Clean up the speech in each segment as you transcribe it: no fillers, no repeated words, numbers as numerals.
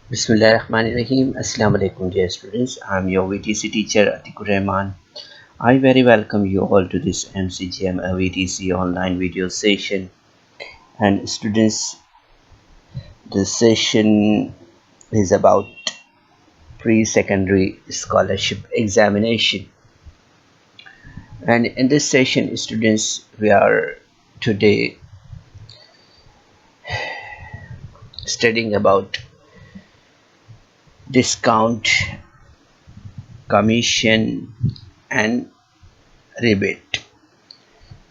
Bismillahirrahmanirrahim. Assalamu alaikum, dear students. I'm your VTC teacher Atikur Rahman. I very welcome you all to this MCGM VTC online video session. And students, this session is about pre-secondary scholarship examination. And in this session, students, we are today studying about discount, commission, and rebate.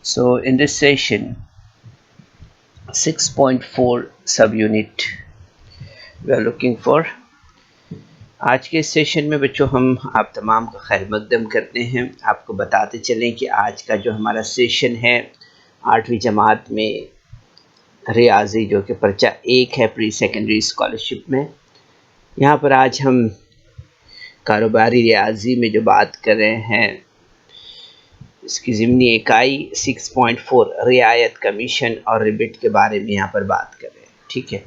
So in this session 6.4 subunit we are looking for. आज के session में बच्चों हम आप तमाम का खैर मकदम करते हैं। आपको बताते चलें कि आज का जो हमारा सेशन है 8वीं जमात में रियाजी जो कि पर्चा 1 है प्री सेकेंडरी स्कॉलरशिप में। यहाँ पर आज हम कारोबारी रियाजी में जो बात कर रहे हैं इसकी ज़िमनी इकाई 6.4 रियायत कमीशन और रिबिट के बारे में यहाँ पर बात कर रहे हैं। ठीक है,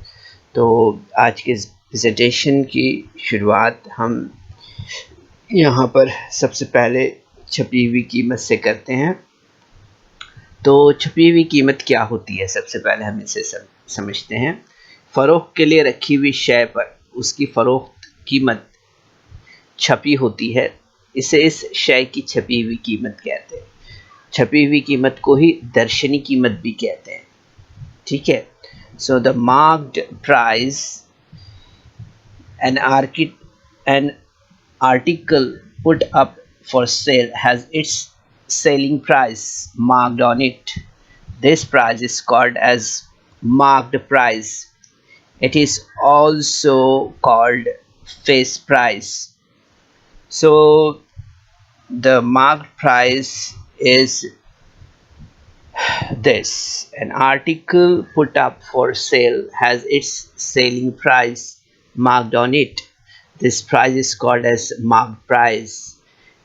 तो आज के प्रेजेंटेशन की शुरुआत हम यहाँ पर सबसे पहले छपी हुई कीमत से करते हैं। तो छपी हुई कीमत क्या होती है, सबसे पहले हम इसे समझते हैं। फ़रोख्त के लिए रखी हुई शय पर उसकी फ़रोख्त कीमत छपी होती है, इसे इस शय की छपी हुई कीमत कहते हैं। छपी हुई कीमत को ही दर्शनी कीमत भी कहते हैं। ठीक है, so the marked price an article put up for sale has its selling price marked on it. This price is called as marked price. It is also called face price. So the marked price is this: an article put up for sale has its selling price marked on it. This price is called as marked price.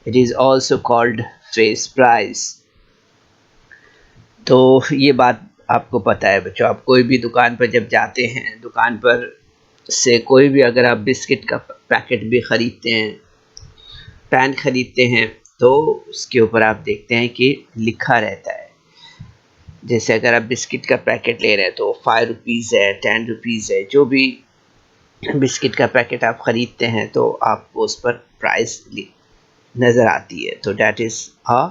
It is also called face price. तो ये बात आपको पता है बच्चों। आप कोई भी दुकान पर जब जाते हैं, दुकान पर से कोई भी अगर आप बिस्किट का पैकेट भी ख़रीदते हैं, पेन ख़रीदते हैं, तो उसके ऊपर आप देखते हैं कि लिखा रहता है। जैसे अगर आप बिस्किट का पैकेट ले रहे हैं तो 5 रुपीज़ है, 10 रुपीज़ है। जो भी बिस्किट का पैकेट आप ख़रीदते हैं तो आपको उस पर प्राइस नज़र आती है। तो डैट इज़ अ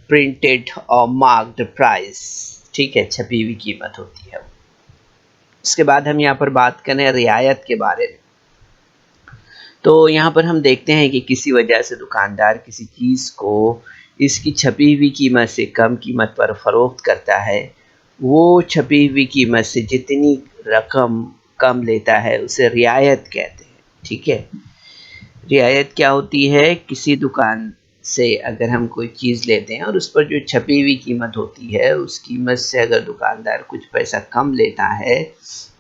प्रिंटेड और मार्क्ड प्राइस। ठीक है, छपी हुई कीमत होती है। उसके बाद हम यहाँ पर बात करें रियायत के बारे में। तो यहाँ पर हम देखते हैं कि किसी वजह से दुकानदार किसी चीज़ को इसकी छपी हुई कीमत से कम कीमत पर फ़रोख्त करता है। वो छपी हुई कीमत से जितनी रकम कम लेता है उसे रियायत कहते हैं। ठीक है, रियायत क्या होती है? किसी दुकान से अगर हम कोई चीज़ लेते हैं और उस पर जो छपी हुई कीमत होती है उस कीमत से अगर दुकानदार कुछ पैसा कम लेता है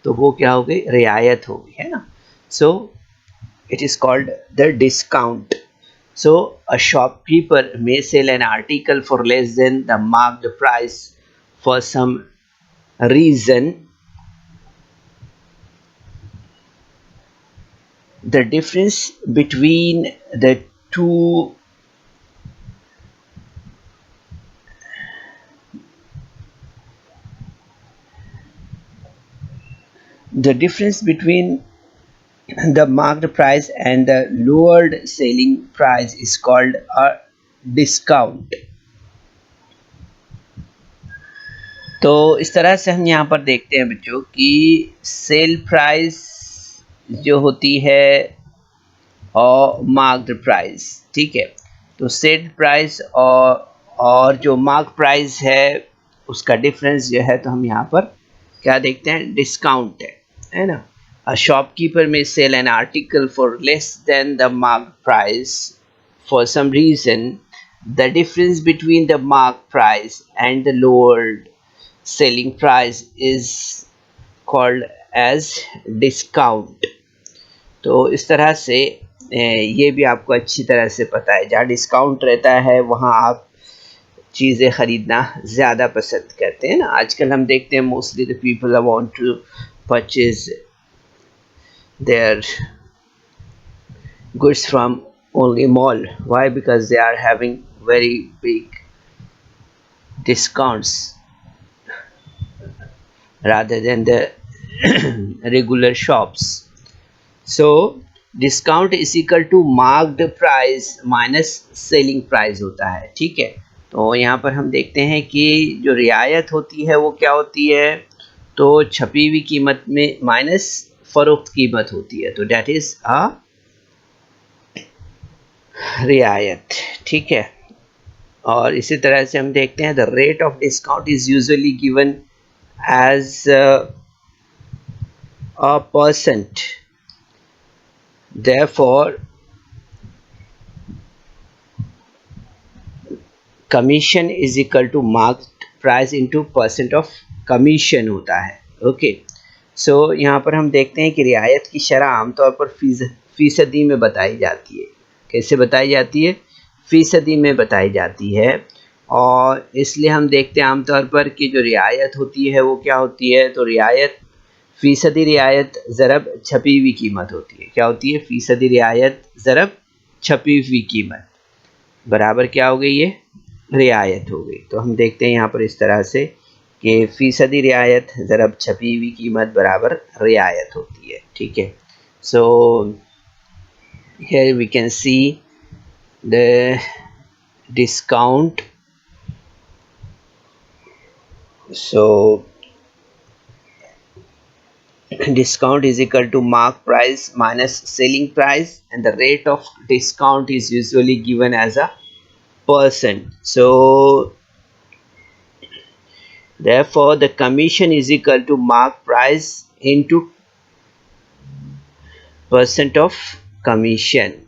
तो वो क्या हो गई? रियायत हो गई, है ना। सो it is called the discount. So a shopkeeper may sell an article for less than the marked price for some reason. The difference between the two the marked price and the lowered selling price is called a discount. तो इस तरह से हम यहाँ पर देखते हैं बच्चों कि सेल प्राइस जो होती है और मार्क्ड प्राइस। ठीक है, तो सेल प्राइस और जो मार्क प्राइस है उसका डिफरेंस जो है तो हम यहाँ पर क्या देखते हैं? डिस्काउंट है ना। A shopkeeper may sell an article for less than the marked price for some reason. The difference between the marked price and the lowered selling price is called as discount. तो इस तरह से ये भी आपको अच्छी तरह से पता है, जहाँ डिस्काउंट रहता है वहाँ आप चीज़ें ख़रीदना ज़्यादा पसंद करते हैं ना। आजकल हम देखते हैं mostly the people want to purchase their goods from only mall. Why? Because they are having very big discounts rather than the regular shops. So discount is equal to marked price minus selling price होता है, ठीक है। तो यहाँ पर हम देखते हैं कि जो रियायत होती है वो क्या होती है, तो छपी हुई कीमत में माइनस फरोख्त कीमत होती है, तो डेट इज अ रियायत, ठीक है। और इसी तरह से हम देखते हैं the rate of discount is usually given as a percent, therefore commission is equal to marked price into percent of commission होता है, ओके। सो यहाँ पर हम देखते हैं कि रियायत की शरह आमतौर पर फीसदी में बताई जाती है। कैसे बताई जाती है? फीसदी में बताई जाती है। और इसलिए हम देखते हैं आमतौर पर कि जो रियायत होती है वो क्या होती है, तो रियायत फीसदी रियायत ज़रब छपी हुई कीमत होती है। क्या होती है? फीसदी रियायत ज़रब छपी हुई कीमत बराबर क्या हो गई? ये रियायत हो गई। तो हम देखते हैं यहाँ पर इस तरह से कि फीसदी रियायत ज़रब छपी हुई कीमत बराबर रियायत होती है, ठीक है। So here we can see the discount. So discount is equal to mark price minus selling price, and the rate of discount is usually given as a percent. So therefore the commission is equal to mark price into percent of commission.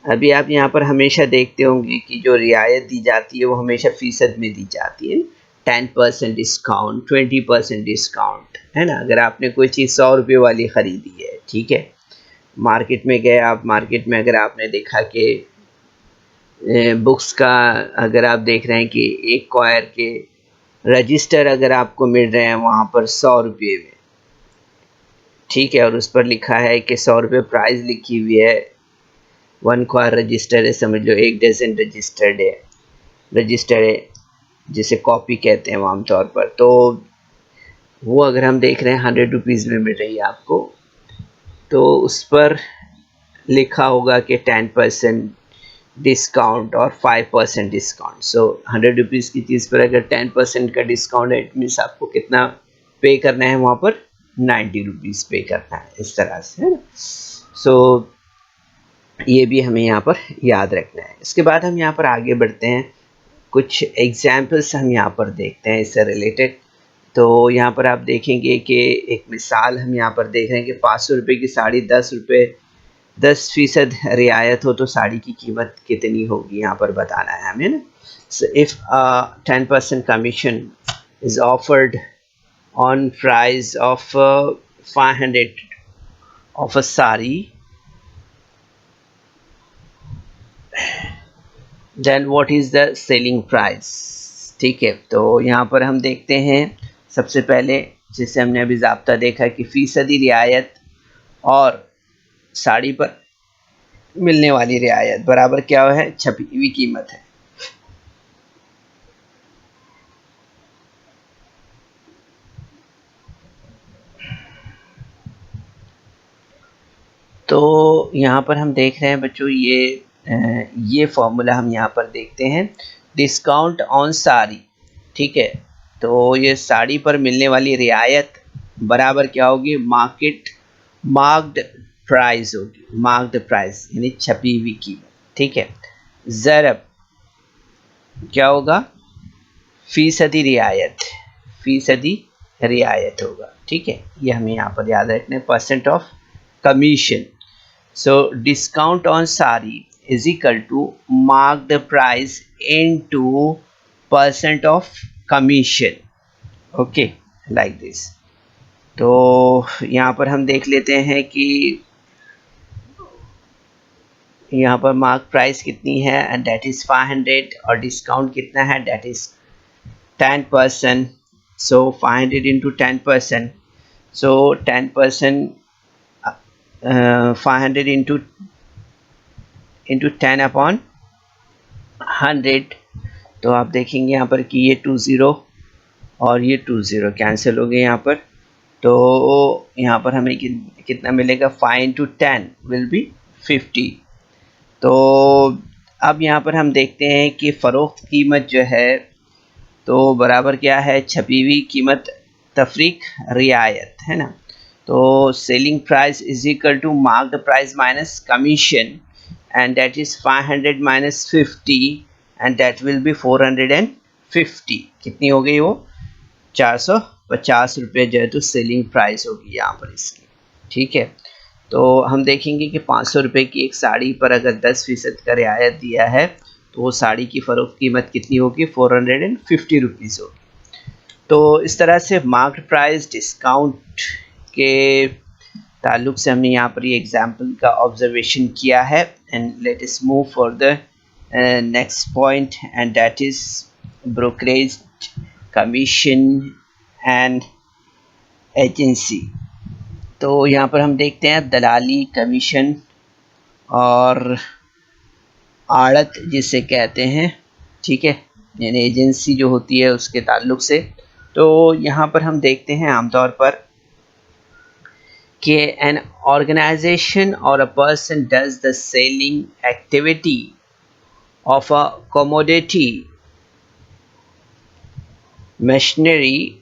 अभी आप यहाँ पर हमेशा देखते होंगे कि जो रियायत दी जाती है वो हमेशा फीसद में दी जाती है। 10% डिस्काउंट, 20% डिस्काउंट, है ना। अगर आपने कोई चीज़ 100 रुपये वाली ख़रीदी है, ठीक है, मार्केट में गए आप, मार्केट में अगर आपने देखा कि बुक्स का अगर आप देख रहे हैं कि एक क्वायर के रजिस्टर अगर आपको मिल रहे हैं वहाँ पर 100 रुपये में, ठीक है, और उस पर लिखा है कि 100 रुपये प्राइस लिखी हुई है, 1 क्वायर रजिस्टर है, समझ लो 1 डजन रजिस्टर है जिसे कॉपी कहते हैं आमतौर पर। तो वो अगर हम देख रहे हैं 100 रुपीज़ में मिल रही है आपको, तो उस पर लिखा होगा कि 10% डिस्काउंट और 5% डिस्काउंट। सो 100 रुपीज़ की चीज़ पर अगर 10% का डिस्काउंट है, इट मीन्स आपको कितना पे करना है वहाँ पर? 90 रुपीज़ पे करना है, इस तरह से, है ना। सो ये भी हमें यहाँ पर याद रखना है। इसके बाद हम यहाँ पर आगे बढ़ते हैं, कुछ एग्जाम्पल्स हम यहाँ पर देखते हैं इससे रिलेटेड। तो यहाँ पर आप देखेंगे कि एक मिसाल हम यहाँ पर देख रहे हैं कि 500 रुपये की साड़ी 10% रियायत हो तो साड़ी की कीमत कितनी होगी, यहाँ पर बताना है हमें ना। So if 10% commission is offered on price of 500 of a sari, then what is the selling price, ठीक है। तो यहाँ पर हम देखते हैं सबसे पहले, जिसे हमने अभी ज़ाब्ता देखा कि फीसदी रियायत और साड़ी पर मिलने वाली रियायत बराबर क्या है? छपी हुई कीमत है। तो यहाँ पर हम देख रहे हैं बच्चों, ये फॉर्मूला हम यहाँ पर देखते हैं, डिस्काउंट ऑन साड़ी, ठीक है। तो ये साड़ी पर मिलने वाली रियायत बराबर क्या होगी? मार्क्ड प्राइस होगी, मार्क्ड प्राइस यानी छपी हुई कीमत, ठीक है। ज़रब क्या होगा? फीसदी रियायत होगा, ठीक है। ये हमें यहाँ पर याद रखना है, percent of commission. So discount on sari is equal to mark the price into percent of commission, okay, like this। तो यहाँ पर हम देख लेते हैं कि यहाँ पर मार्क प्राइस कितनी है, एंड डेट इज़ 500, और डिस्काउंट कितना है? That is 10%। So 500 into 10%, so 10% 500 into 10/100, तो आप देखेंगे यहाँ पर कि ये 20 और ये 20 कैंसिल हो गए यहाँ पर। तो यहाँ पर हमें कितना मिलेगा, 5 इंटू 10 विल बी 50। तो अब यहाँ पर हम देखते हैं कि फ़रोख्त कीमत जो है तो बराबर क्या है, छपी हुई कीमत तफरीक रियायत, है ना। तो selling price is equal to marked price minus commission, and that is 500 minus 50, and that will be 450। कितनी हो गई वो, 450 रुपये जो है तो सेलिंग प्राइस होगी यहाँ पर इसकी। ठीक है, तो हम देखेंगे कि 500 रुपये की एक साड़ी पर अगर 10% का रियायत दिया है तो वो साड़ी की फ़रोख्त कीमत कितनी होगी, 450 रुपीज़ होगी। तो इस तरह से मार्केट प्राइस डिस्काउंट के ताल्लुक से हमने यहाँ पर ये एग्जाम्पल का ऑब्जर्वेशन किया है। And let us move for the next point, and that is brokerage commission and agency. तो यहाँ पर हम देखते हैं दलाली, कमीशन और आड़त जिसे कहते हैं, ठीक है, यानी एजेंसी जो होती है उसके ताल्लुक से। तो यहाँ पर हम देखते हैं आमतौर पर कि एन ऑर्गेनाइजेशन और a person does the selling activity of a commodity, machinery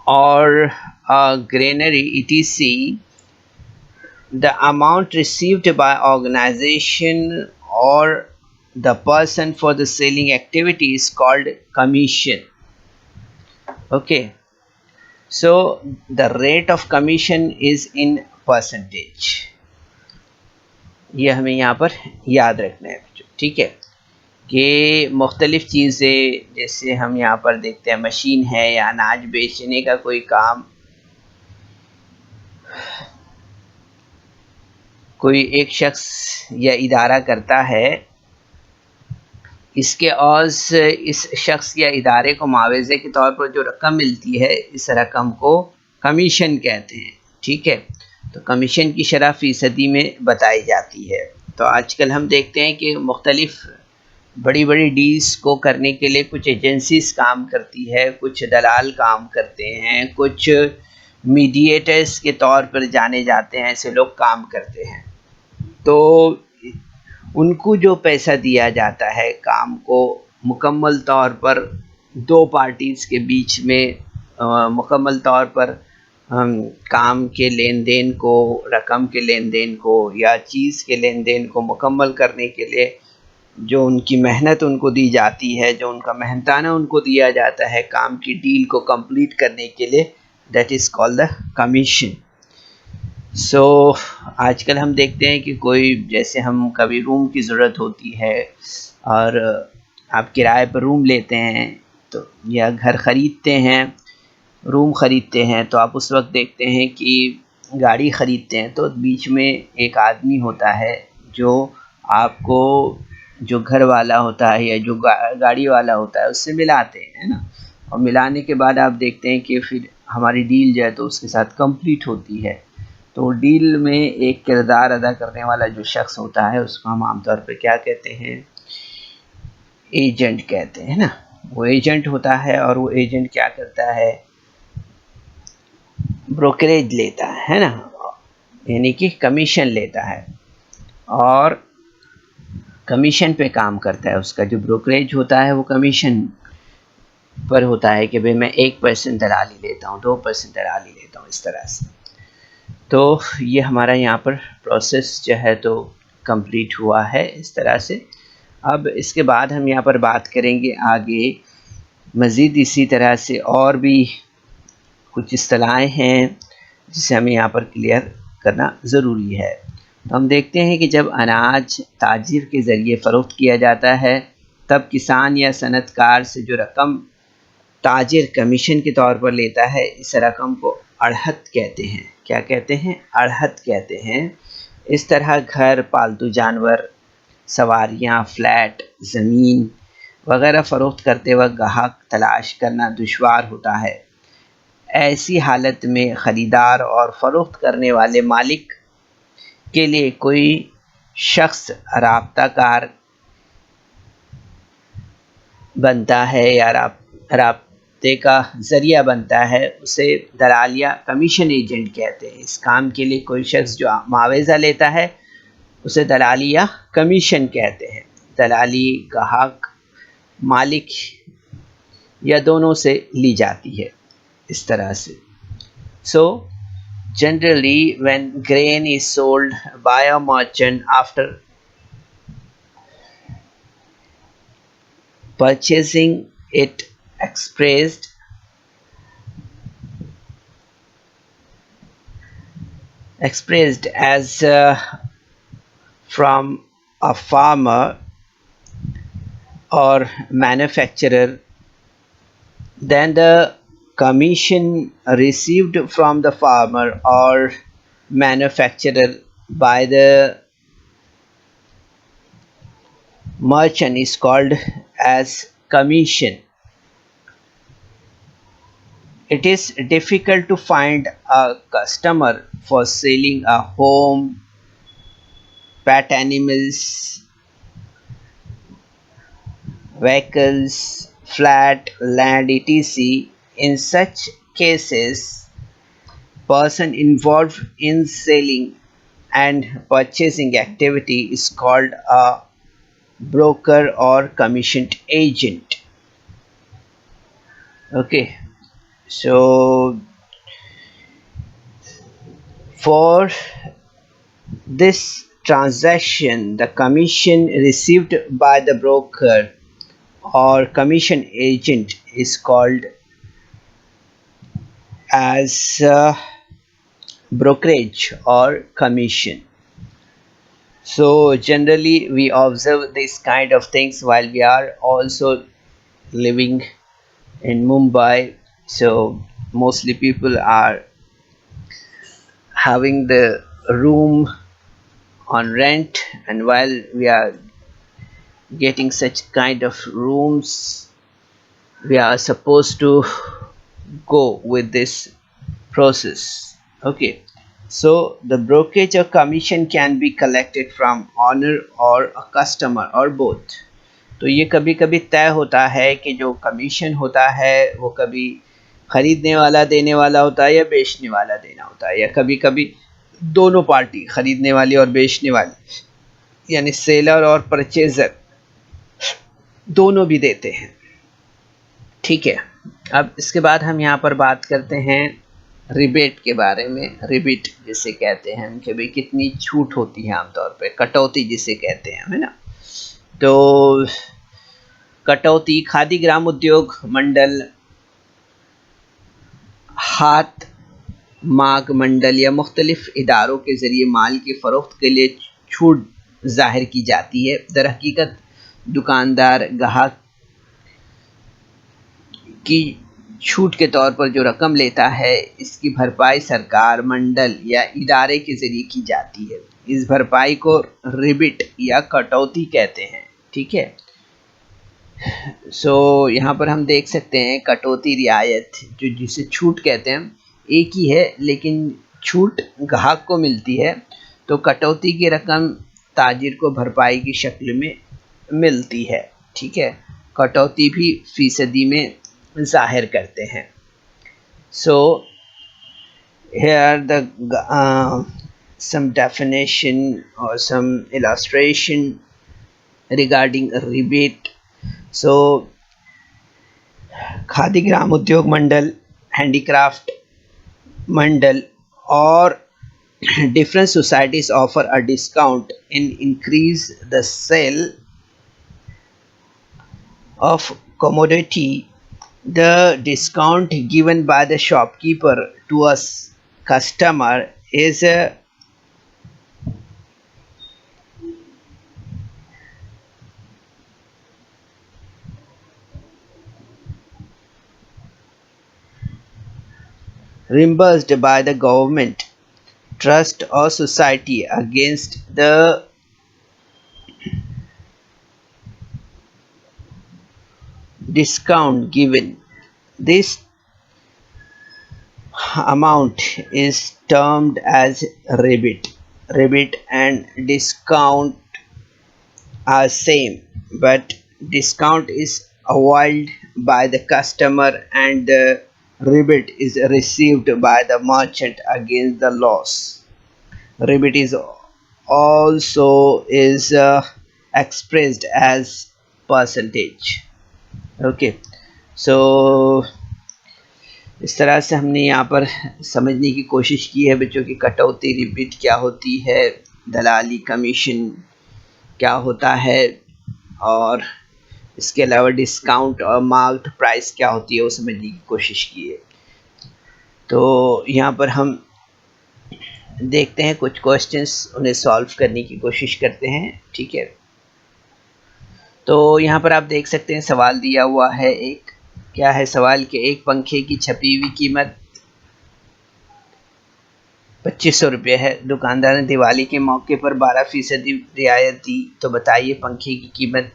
or a granary etc, the amount received by organization or the person for the selling activity is called commission. Okay, so the rate of commission is in percentage, ये हमें यहाँ पर याद रखना है। ठीक है, कि मुख्तलिफ़ चीज़ें, जैसे हम यहाँ पर देखते हैं मशीन है या अनाज बेचने का कोई काम, कोई एक शख्स या इदारा करता है, इसके औज़ इस शख्स या इदारे को मुआवज़े के तौर पर जो रकम मिलती है, इस रकम को कमीशन कहते हैं। ठीक है, तो कमीशन की शरह फ़ीसदी में बताई जाती है। तो आजकल हम देखते हैं कि मुख्तलिफ़ बड़ी बड़ी डील्स को करने के लिए कुछ एजेंसीज काम करती है, कुछ दलाल काम करते हैं, कुछ मीडिएटर्स के तौर पर जाने जाते हैं, ऐसे लोग काम करते हैं। तो उनको जो पैसा दिया जाता है काम को मुकम्मल तौर पर दो पार्टीज़ के बीच में मुकम्मल तौर पर काम के लेन देन को, रकम के लेन देन को या चीज़ के लेन देन को मुकम्मल करने के लिए जो उनकी मेहनत उनको दी जाती है, जो उनका मेहनताना उनको दिया जाता है काम की डील को कंप्लीट करने के लिए, that is called the commission. So आजकल हम देखते हैं कि कोई, जैसे हम कभी रूम की ज़रूरत होती है और आप किराए पर रूम लेते हैं तो, या घर ख़रीदते हैं, रूम ख़रीदते हैं, तो आप उस वक्त देखते हैं कि गाड़ी ख़रीदते हैं तो बीच में एक आदमी होता है जो आपको, जो घर वाला होता है या जो गाड़ी वाला होता है उससे मिलाते हैं, है ना। और मिलाने के बाद आप देखते हैं कि फिर हमारी डील जो है तो उसके साथ कंप्लीट होती है। तो डील में एक किरदार अदा करने वाला जो शख्स होता है उसको हम आमतौर पर क्या कहते हैं, एजेंट कहते हैं ना। वो एजेंट होता है और वो एजेंट क्या करता है, ब्रोकरेज लेता है ना, यानी कि कमीशन लेता है और कमीशन पे काम करता है। उसका जो ब्रोकरेज होता है वो कमीशन पर होता है कि भाई मैं 1% दलाली लेता हूँ, 2% दलाली लेता हूँ, इस तरह से। तो ये हमारा यहाँ पर प्रोसेस जो है तो कंप्लीट हुआ है इस तरह से। अब इसके बाद हम यहाँ पर बात करेंगे आगे मज़ीद इसी तरह से, और भी कुछ इस्तिलाहें हैं जिसे हमें यहाँ पर क्लियर करना ज़रूरी है। तो हम देखते हैं कि जब अनाज ताजिर के ज़रिए फ़रोख्त किया जाता है तब किसान या सनतकार से जो रकम ताजिर कमीशन के तौर पर लेता है, इस रकम को अड़हत कहते हैं। क्या कहते हैं, अड़हत कहते हैं। इस तरह घर, पालतू जानवर, सवारियाँ, फ्लैट, ज़मीन वगैरह फ़रोख्त करते वक्त ग्राहक तलाश करना दुश्वार होता है। ऐसी हालत में ख़रीदार और फ़रोख्त करने वाले मालिक के लिए कोई शख्स राब्ताकार बनता है या राब्ते का ज़रिया बनता है, उसे दलाल या कमीशन एजेंट कहते हैं। इस काम के लिए कोई शख्स जो मुआवज़ा लेता है उसे दलाली या कमीशन कहते हैं। दलाली गाहक, मालिक या दोनों से ली जाती है इस तरह से। सो generally when grain is sold by a merchant after purchasing it expressed as from a farmer or manufacturer, then the commission received from the farmer or manufacturer by the merchant is called as commission. It is difficult to find a customer for selling a home, pet animals, vehicles, flat, land, etc. In such cases, person involved in selling and purchasing activity is called a broker or commissioned agent. Okay, so for this transaction, the commission received by the broker or commission agent is called as brokerage or commission. So generally we observe this kind of things while we are also living in Mumbai. So mostly people are having the room on rent, and while we are getting such kind of rooms, we are supposed to go with this process. Okay, so the brokerage or commission can be collected from owner or a customer or both. तो ये कभी कभी तय होता है कि जो commission होता है वो कभी खरीदने वाला देने वाला होता है या बेचने वाला देना होता है, या कभी कभी दोनों पार्टी, खरीदने वाली और बेचने वाली, यानी सेलर और परचेजर दोनों भी देते हैं। ठीक है, अब इसके बाद हम यहाँ पर बात करते हैं रिबेट के बारे में। रिबेट जिसे कहते हैं कि भाई कितनी छूट होती है, आमतौर पे कटौती जिसे कहते हैं, है ना। तो कटौती खादी ग्राम उद्योग मंडल, हाथ माग मंडल या मुख्तलिफ इदारों के ज़रिए माल की फ़रोख्त के लिए छूट ज़ाहिर की जाती है। दर हकीकत दुकानदार गाहक की छूट के तौर पर जो रकम लेता है, इसकी भरपाई सरकार, मंडल या इदारे के ज़रिए की जाती है। इस भरपाई को रिबिट या कटौती कहते हैं। ठीक है, सो यहाँ पर हम देख सकते हैं कटौती रियायत, जो जिसे छूट कहते हैं, एक ही है लेकिन छूट ग्राहक को मिलती है। तो कटौती की रकम ताजिर को भरपाई की शक्ल में मिलती है। ठीक है, कटौती भी फीसदी में ज़ाहिर करते हैं। सो here the some definition or some illustration regarding a rebate. So khadi ग्राम उद्योग मंडल, handicraft mandal, or different societies offer a discount and increase the sale of commodity. The discount given by the shopkeeper to a customer is reimbursed by the government, trust or society against the discount given. This amount is termed as rebate. Rebate and discount are same, but discount is avoided by the customer and the rebate is received by the merchant against the loss. Rebate is also is expressed as percentage. Okay, so इस तरह से हमने यहाँ पर समझने की कोशिश की है बच्चों की कटौती रिबेट क्या होती है, दलाली कमीशन क्या होता है, और इसके अलावा डिस्काउंट और मार्क्ड प्राइस क्या होती है वो समझने की कोशिश की है। तो यहाँ पर हम देखते हैं कुछ क्वेश्चंस, उन्हें सॉल्व करने की कोशिश करते हैं। ठीक है, तो यहाँ पर आप देख सकते हैं सवाल दिया हुआ है एक, क्या है सवाल के एक पंखे की छपी हुई कीमत 2500 रुपये है, दुकानदार ने दिवाली के मौके पर 12% रियायत दी, तो बताइए पंखे की कीमत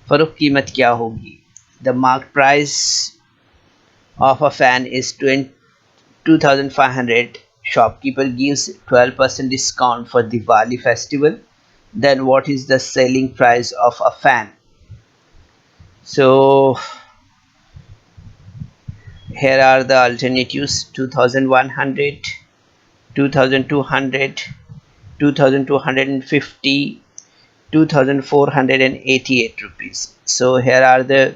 फरोख्त कीमत क्या होगी। The market price of a fan is 2500, shopkeeper gives 12% discount for Diwali festival, then what is the selling price of a fan? So here are the alternatives: 2100, 2200, 2250, 2488 rupees. So here are the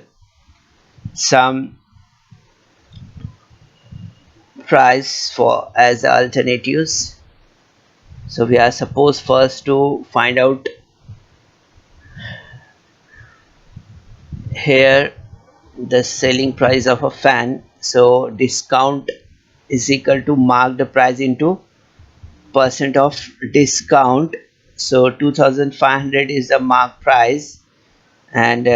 some price for as alternatives. So we are supposed first to find out here the selling price of a fan. So discount is equal to mark the price into percent of discount. So 2500 is the mark price and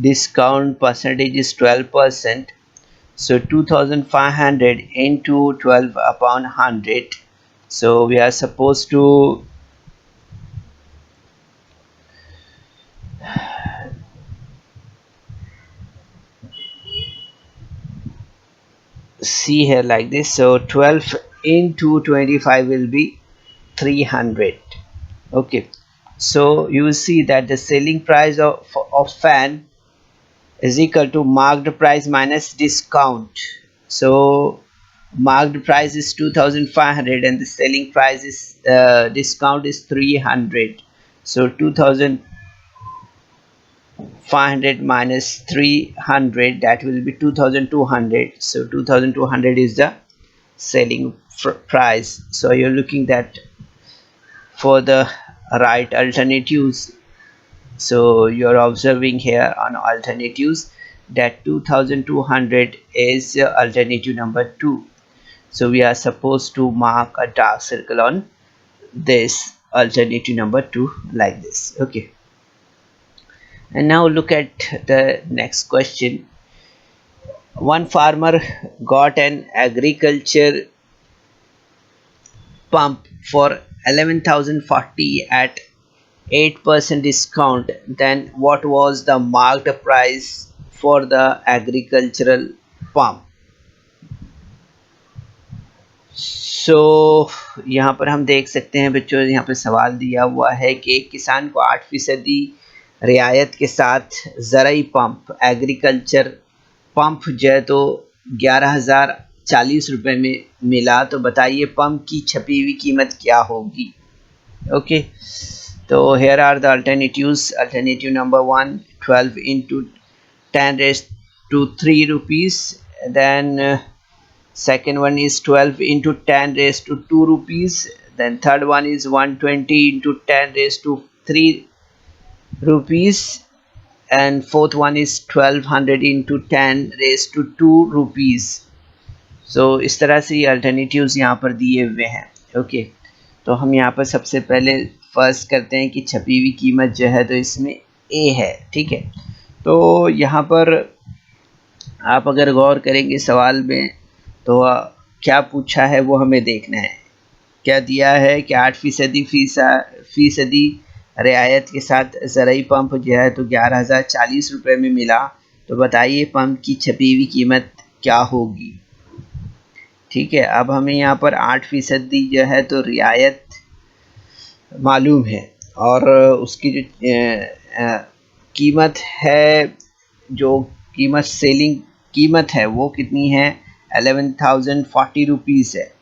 discount percentage is 12%. So 2500 into 12 upon 100. So we are supposed to see here like this. So 12 into 25 will be 300. Okay, so you will see that the selling price of fan is equal to marked price minus discount. So marked price is 2500 and the selling price is discount is 300. So 2500 minus 300, that will be 2200. So 2200 is the selling price. So you're looking that for the right alternatives. So you're observing here on alternatives that 2200 is alternative number 2. So we are supposed to mark a dark circle on this alternative number 2 like this. Okay, and now look at the next question. One farmer got an agriculture pump for 11,040 at 8% discount, then what was the marked price for the agricultural pump? So यहाँ पर हम देख सकते हैं बच्चों, यहाँ पर सवाल दिया हुआ है कि एक किसान को 8% रियायत के साथ ज़राई पंप एग्रीकल्चर पंप जो है तो 11,040 रुपये में मिला, तो बताइए पंप की छपी हुई कीमत क्या होगी। Okay, so here are the alternatives. Alternative number 1, 12 into 10 raised to 3 rupees. Then second one is 12 into 10 raised to 2 rupees. Then third one is 120 into 10 raised to 3 rupees. And fourth one is 1200 into 10 raised to 2 rupees. So इस तरह से ये alternatives यहाँ पर दिए हुए हैं। Okay, तो हम यहाँ पर सबसे पहले फर्स्ट करते हैं कि छपी हुई कीमत जो है तो इसमें ए है। ठीक है, तो यहाँ पर आप अगर गौर करेंगे सवाल में तो क्या पूछा है वो हमें देखना है। क्या दिया है कि 8% रियायत के साथ ज़राई पंप जो है तो 11,040 रुपये में मिला, तो बताइए पंप की छपी हुई कीमत क्या होगी। ठीक है, अब हमें यहाँ पर 8% जो है तो रियायत मालूम है, और उसकी जो कीमत है, जो कीमत सेलिंग कीमत है वो कितनी है, 11,040 रुपीज़ है।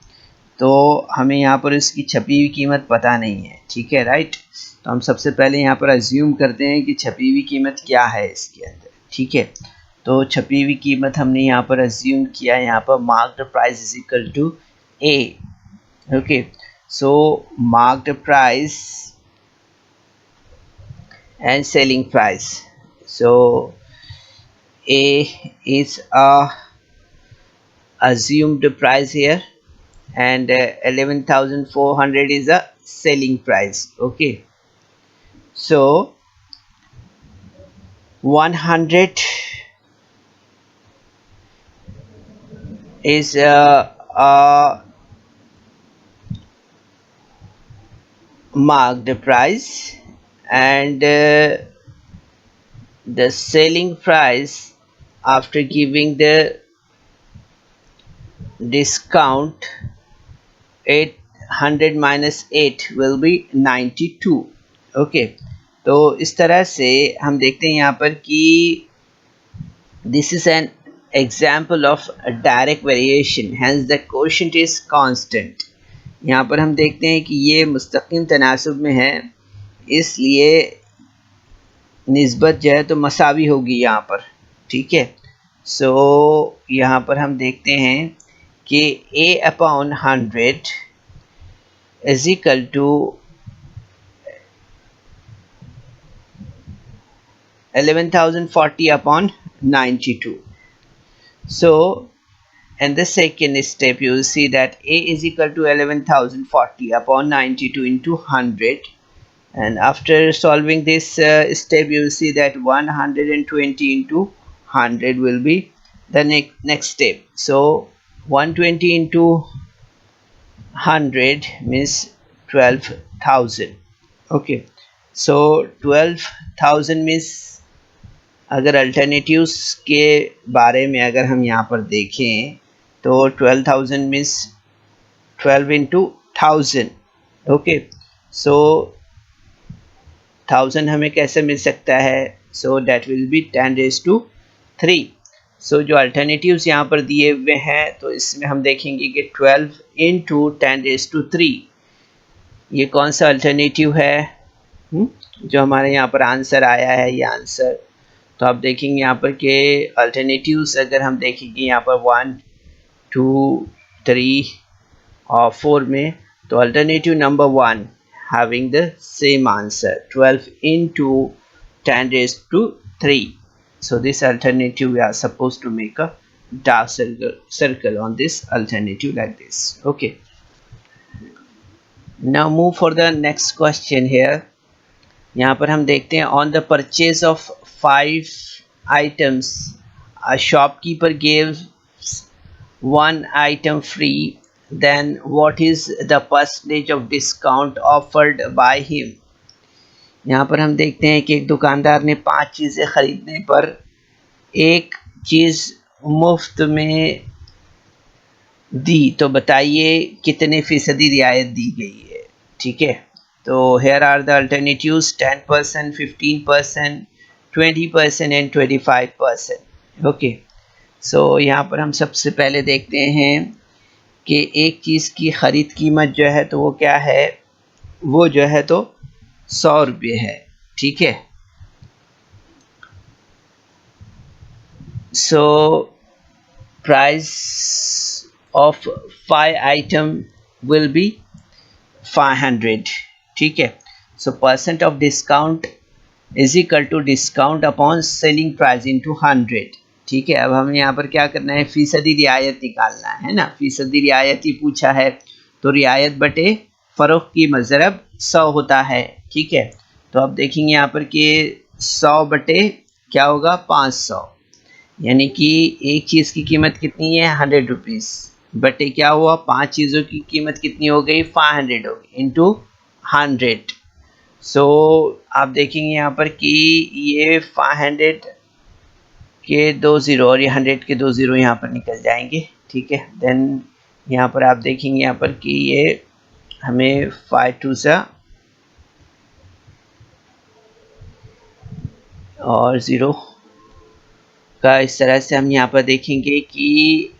तो हमें यहाँ पर इसकी छपी हुई कीमत पता नहीं है, ठीक है, राइट। तो हम सबसे पहले यहाँ पर अज्यूम करते हैं कि छपी हुई कीमत क्या है इसके अंदर, ठीक है। तो छपी हुई कीमत हमने यहाँ पर अज्यूम किया, यहाँ पर marked price is equal to A, okay. So marked price and selling price. So A is a assumed price here, and 11,400 is a selling price, okay. So 100 is a marked price, and the selling price after giving the discount 800 minus 8 will be 92, okay। तो इस तरह से हम देखते हैं यहाँ पर कि this is an example of a direct variation, hence the quotient is constant। यहाँ पर हम देखते हैं कि ये मुस्तकीम तनासुब में है, इसलिए निस्बत जो है तो मसावी होगी यहाँ पर, ठीक है। सो यहाँ पर हम देखते हैं कि a upon 100 is equal to 11,040 upon 92. So in the second step you will see that a is equal to 11,040 upon 92 into 100, and after solving this step you will see that 120 into 100 will be the next step. So 120 into 100 means 12,000, okay। So 12,000 means अगर alternatives के बारे में अगर हम यहाँ पर देखें तो 12,000 मीन्स 12 इंटू 1000, ओके। सो 1000 हमें कैसे मिल सकता है, सो दैट विल बी 10⁻3। सो जो अल्टरनेटिव्स यहाँ पर दिए हुए हैं तो इसमें हम देखेंगे कि 12 इंटू 10⁻3 ये कौन सा अल्टरनेटिव है, जो हमारे यहाँ पर आंसर आया है, ये आंसर। तो आप देखेंगे यहाँ पर के अल्टरनेटिव्स अगर हम देखेंगे यहाँ पर 1, 2, 3 और 4 में, तो alternative number 1 having the same answer 12 into 10⁻3. So this alternative we are supposed to make a dark circle on this alternative like this, okay। Now move for the next question here। यहाँ पर हम देखते हैं on the purchase of 5 items a shopkeeper gives 1 item free, then what is the percentage of discount offered by him। यहाँ पर हम देखते हैं कि एक दुकानदार ने 5 चीज़ें ख़रीदने पर एक चीज़ मुफ्त में दी, तो बताइए कितने फीसदी रियायत दी गई है, ठीक है। तो here are the alternatives 10%, 15%, 20% and 25%, okay। सो यहाँ पर हम सबसे पहले देखते हैं कि एक चीज़ की ख़रीद कीमत जो है तो वो क्या है, वो जो है तो 100 रुपये है, ठीक है। So price of 5 item will be 500, ठीक है। So percent of discount is equal to discount upon selling price into 100, ठीक है। अब हमें यहाँ पर क्या करना है, फीसदी रियायत निकालना है ना, फीसदी रियायत ही पूछा है, तो रियायत बटे फ़रोख्त की ज़रब 100 होता है, ठीक है। तो अब देखेंगे यहाँ पर कि 100 बटे क्या होगा 500, यानी कि एक चीज़ की कीमत कितनी है 100 रुपीज़, बटे क्या हुआ 5 चीज़ों की कीमत कितनी हो गई 500 हो गई, इंटू 100। सो आप देखेंगे यहाँ पर कि ये 500 के 2 ज़ीरो और ये 100 के 2 ज़ीरो यहाँ पर निकल जाएंगे, ठीक है। देन यहाँ पर आप देखेंगे यहाँ पर कि ये हमें 5 2 सा और 0 का इस तरह से हम यहाँ पर देखेंगे कि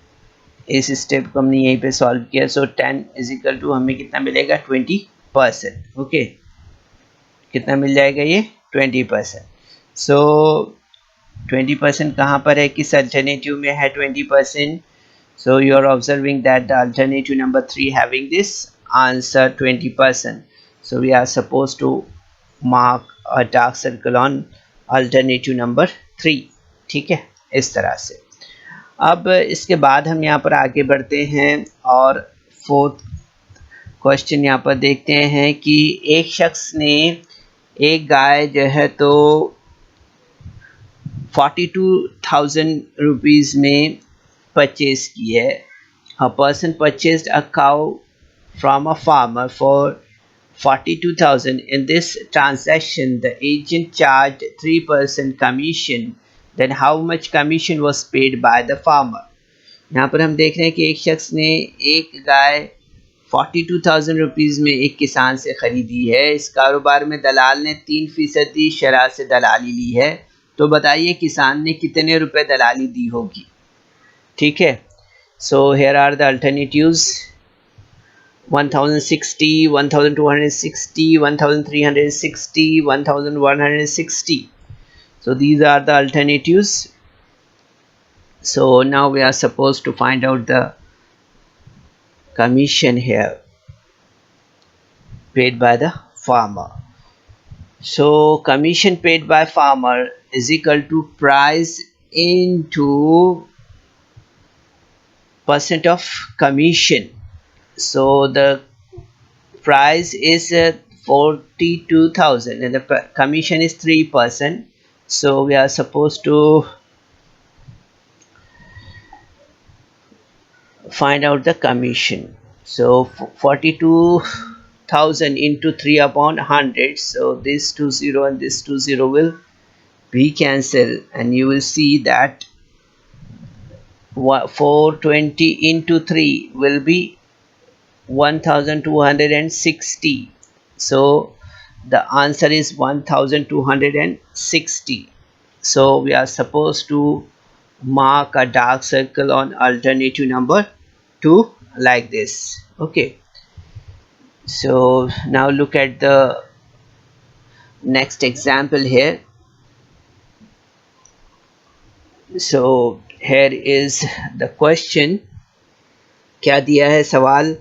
इस स्टेप को हमने यहीं पे सॉल्व किया। सो 10 इज इक्वल टू हमें कितना मिलेगा 20%। ओके, कितना मिल जाएगा ये 20%। सो 20% कहाँ पर है, किस अल्टरनेटिव में है 20%? So you are observing that the alternative number 3 having this answer 20%. So we are supposed to mark a dark circle on alternative number 3। ठीक है, इस तरह से। अब इसके बाद हम यहाँ पर आगे बढ़ते हैं और फोर्थ क्वेश्चन यहाँ पर देखते हैं कि एक शख्स ने एक गाय जो है तो 42,000 रुपीज़ में परचेज की है। A person purchased a cow from a farmer for 42,000. In this transaction, the agent charged 3% commission. Then how much commission was paid by the farmer? यहाँ पर हम देख रहे हैं कि एक शख्स ने एक गाय 42,000 रुपीज़ में एक किसान से ख़रीदी है। इस कारोबार में दलाल ने 3% शरह से दलाली ली है। तो बताइए किसान ने कितने रुपए दलाली दी होगी। ठीक है, so here are the alternatives: 1060, 1260, 1360, 1160. So these are the alternatives. So now we are supposed to find out the commission here paid by the farmer. So commission paid by farmer is equal to price into percent of commission. So the price is 42,000 and the commission is 3%. So we are supposed to find out the commission. So 42,000 into 3 upon 100. So this 20 and this 20 will be cancelled, and you will see that 420 into 3 will be 1260. So the answer is 1260. So we are supposed to mark a dark circle on alternative number 2 like this. Okay, so now look at the next example here. So here is the question. क्या दिया है सवाल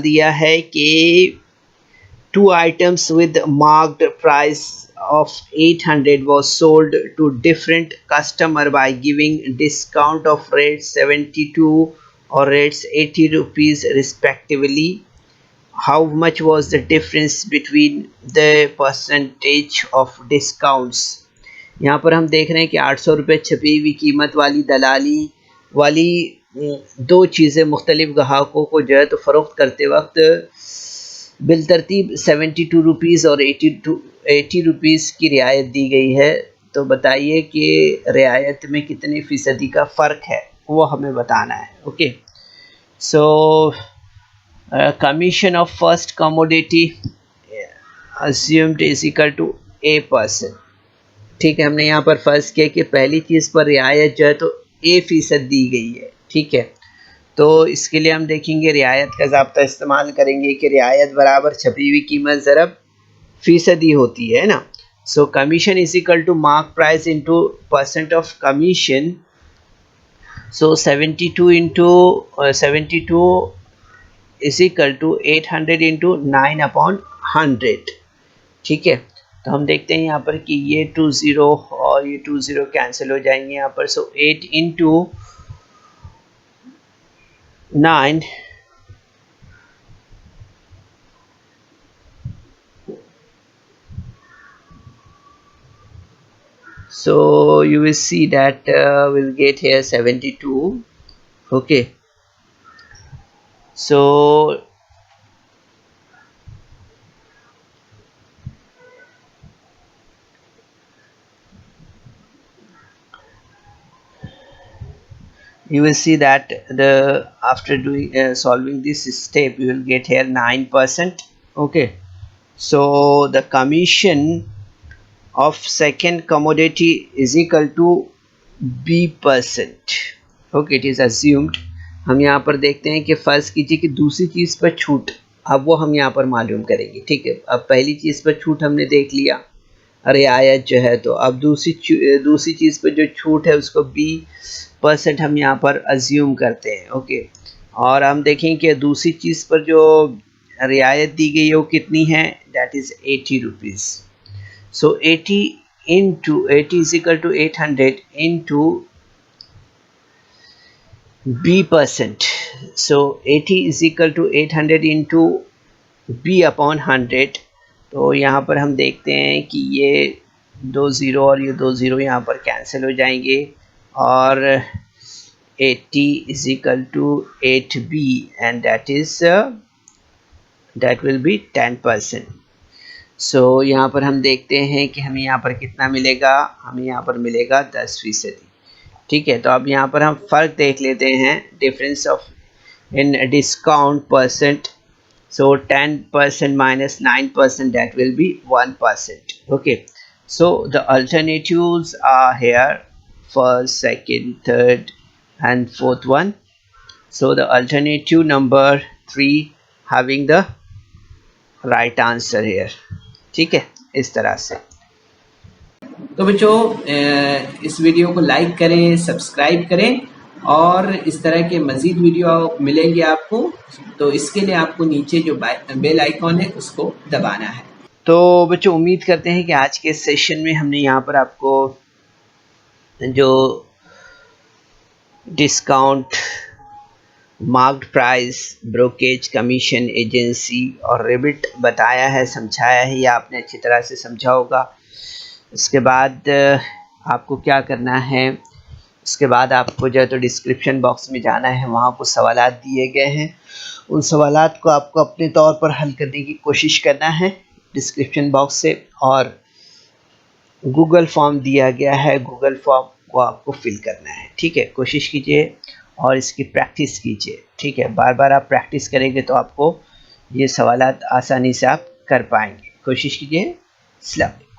दिया है कि 2 items with marked price of 800 was sold to different customer by giving discount of rates 72 or rates 80 rupees respectively. How much was the difference between the percentage of discounts? यहाँ पर हम देख रहे हैं कि 800 रुपये छपी हुई कीमत वाली दलाली वाली दो चीज़ें मुख्तलिफ ग्राहकों को जो है तो फ़रोख्त करते वक्त बिलतरतीब 72 रुपीज़ और 80 रुपीज़ की रियायत दी गई है। तो बताइए कि रियायत में कितने फ़ीसदी का फ़र्क है, वो हमें बताना है। Okay, so commission of first commodity assumed is equal to A%। ठीक है, हमने यहाँ पर फ़र्ज़ किया कि पहली चीज़ पर रियायत जो है तो A% दी गई है। ठीक है, तो इसके लिए हम देखेंगे रियायत का ज़ाब्ता इस्तेमाल करेंगे कि रियायत बराबर छपी हुई कीमत ज़रब फ़ीसदी होती है ना। So commission is equal to mark price into percent of commission. So 72 into 72 is equal to 800 into 9 upon 100। ठीक है, तो हम देखते हैं यहाँ पर कि ये 20 और ये 20 कैंसिल हो जाएंगे यहाँ पर। सो 8 into 9 so you will see that we'll get here 72. Okay, so you will see that the after doing solving this step you will get here 9%. Okay, so the commission of second commodity is equal to b%. Okay, it is assumed. हम यहाँ पर देखते हैं कि फ़र्ज़ कीजिए कि दूसरी चीज़ पर छूट, अब वो हम यहाँ पर मालूम करेंगे। ठीक है, अब पहली चीज़ पर छूट हमने देख लिया, रियायत जो है, तो अब दूसरी चीज़ पर जो छूट है उसको b% हम यहाँ पर अज्यूम करते हैं। ओके, और हम देखें कि दूसरी चीज़ पर जो रियायत दी गई है वो कितनी है, that is 80 rupees. So 80 is equal to 800 into b%. So 80 is equal to 800 into b upon 100। तो यहाँ पर हम देखते हैं कि ये 2 ज़ीरो और ये 2 ज़ीरो यहाँ पर कैंसिल हो जाएंगे, और 80 is equal to 8b and that will be 10%। सो यहाँ पर हम देखते हैं कि हमें यहाँ पर कितना मिलेगा, हमें यहाँ पर मिलेगा 10%। ठीक है, तो अब यहाँ पर हम फ़र्क देख लेते हैं, difference of in discount percent. So 10% minus 9%, that will be 1%. Okay, so the alternatives are here, first, second, third and fourth one. So the alternative number 3 having the right answer here। ठीक है, इस तरह से। तो बच्चों इस video को like करें, सब्सक्राइब करें, और इस तरह के मज़ीद वीडियो मिलेंगे आपको। तो इसके लिए आपको नीचे जो बेल आइकॉन है उसको दबाना है। तो बच्चों उम्मीद करते हैं कि आज के सेशन में हमने यहाँ पर आपको जो discount, marked price, brokerage, commission, agency और रिबिट बताया है, समझाया है, या आपने अच्छी तरह से समझा होगा। इसके बाद आपको क्या करना है, उसके बाद आपको जो है तो डिस्क्रिप्शन बॉक्स में जाना है, वहाँ कुछ सवालात दिए गए हैं, उन सवालात को आपको अपने तौर पर हल करने की कोशिश करना है डिस्क्रिप्शन बॉक्स से, और गूगल फॉर्म दिया गया है, गूगल फॉर्म को आपको फिल करना है। ठीक है, कोशिश कीजिए और इसकी प्रैक्टिस कीजिए। ठीक है, बार बार आप प्रैक्टिस करेंगे तो आपको ये सवालात आसानी से आप कर पाएंगे। कोशिश कीजिए। अस्सलाम वालेकुम।